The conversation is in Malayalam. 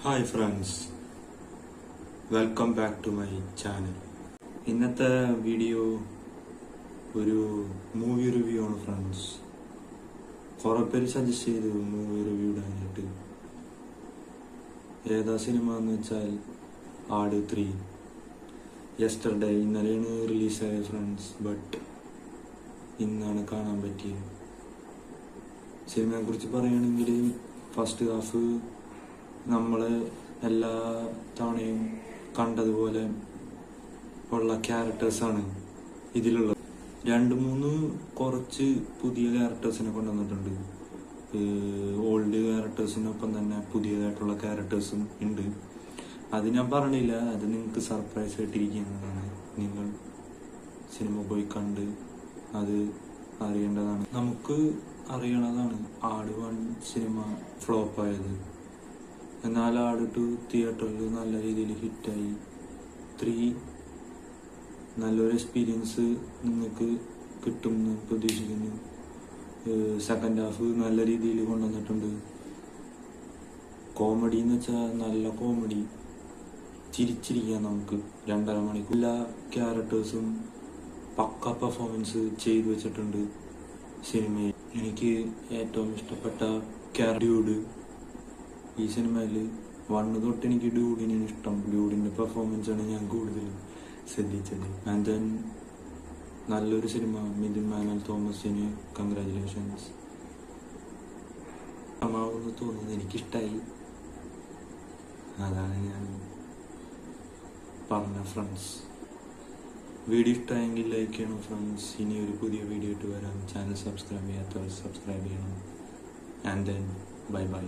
Hi friends, welcome back to my channel. ഇന്നത്തെ വീഡിയോ ഒരു മൂവി റിവ്യൂ ആണ് ഫ്രണ്ട്സ്. കുറെ പേര് സജസ്റ്റ് ചെയ്തു മൂവി റിവ്യൂ ഇടാനായിട്ട്. ഏതാ സിനിമ എന്ന് വെച്ചാൽ ആട് 3. യെസ്റ്റർഡേ, ഇന്നലെയാണ് റിലീസായത് ഫ്രണ്ട്സ്. ബട്ട് ഇന്നാണ് കാണാൻ പറ്റിയത്. സിനിമയെ കുറിച്ച് പറയുകയാണെങ്കിൽ ഫസ്റ്റ് ഹാഫ് നമ്മള് എല്ലാ തവണയും കണ്ടതുപോലെ ഉള്ള ക്യാരക്ടേഴ്സാണ് ഇതിലുള്ളത്. 2-3 കുറച്ച് പുതിയ ക്യാരക്ടേഴ്സിനെ കൊണ്ടുവന്നിട്ടുണ്ട്. ഓൾഡ് ക്യാരക്ടേഴ്സിനൊപ്പം തന്നെ പുതിയതായിട്ടുള്ള ക്യാരക്ടേഴ്സും ഉണ്ട്. അത് ഞാൻ പറഞ്ഞില്ല, അത് നിങ്ങൾക്ക് സർപ്രൈസ് ആയിട്ടിരിക്കുന്നതാണ്. നിങ്ങൾ സിനിമ പോയി കണ്ട് അത് അറിയേണ്ടതാണ്. നമുക്ക് അറിയണതാണ് ആട് 1 സിനിമ ഫ്ലോപ്പായത്. എന്നാൽ ആട് 2 തിയേറ്ററിൽ നല്ല രീതിയിൽ ഹിറ്റായി. 3 നല്ലൊരു എക്സ്പീരിയൻസ് നിങ്ങൾക്ക് കിട്ടുമെന്ന് പ്രതീക്ഷിക്കുന്നു. സെക്കൻഡ് ഹാഫ് നല്ല രീതിയിൽ കൊണ്ടുവന്നിട്ടുണ്ട്. കോമഡി എന്ന് വെച്ചാൽ നല്ല കോമഡി, ചിരിച്ചിരിക്കാം നമുക്ക് 2.5 മണിക്കൂർ. എല്ലാ ക്യാരക്ടേഴ്സും പക്ക പെർഫോമൻസ് ചെയ്തു വെച്ചിട്ടുണ്ട് സിനിമയിൽ. എനിക്ക് ഏറ്റവും ഇഷ്ടപ്പെട്ട ഡ്യൂഡ്. ഈ സിനിമയിൽ 1 തൊട്ട് എനിക്ക് ഡ്യൂഡിനാണ് ഇഷ്ടം. ഡ്യൂഡിന്റെ പെർഫോമൻസ് ആണ് ഞാൻ കൂടുതൽ ശ്രദ്ധിച്ചത്. ആൻഡ് ദെൻ നല്ലൊരു സിനിമ. മിഥുൻ മാനുവൽ തോമസിന് കൺഗ്രാജുലേഷൻസ്. എന്ന് തോന്നുന്നത് എനിക്കിഷ്ടായി. അതാണ് ഞാൻ പറഞ്ഞ ഫ്രണ്ട്സ്. വീഡിയോ ഇഷ്ടമായെങ്കിൽ ലൈക്ക് ചെയ്യണം ഫ്രണ്ട്സ്. ഇനി ഒരു പുതിയ വീഡിയോ ഇട്ട് വരാം. ചാനൽ സബ്സ്ക്രൈബ് ചെയ്യാത്തവർ സബ്സ്ക്രൈബ് ചെയ്യണം. And then bye by.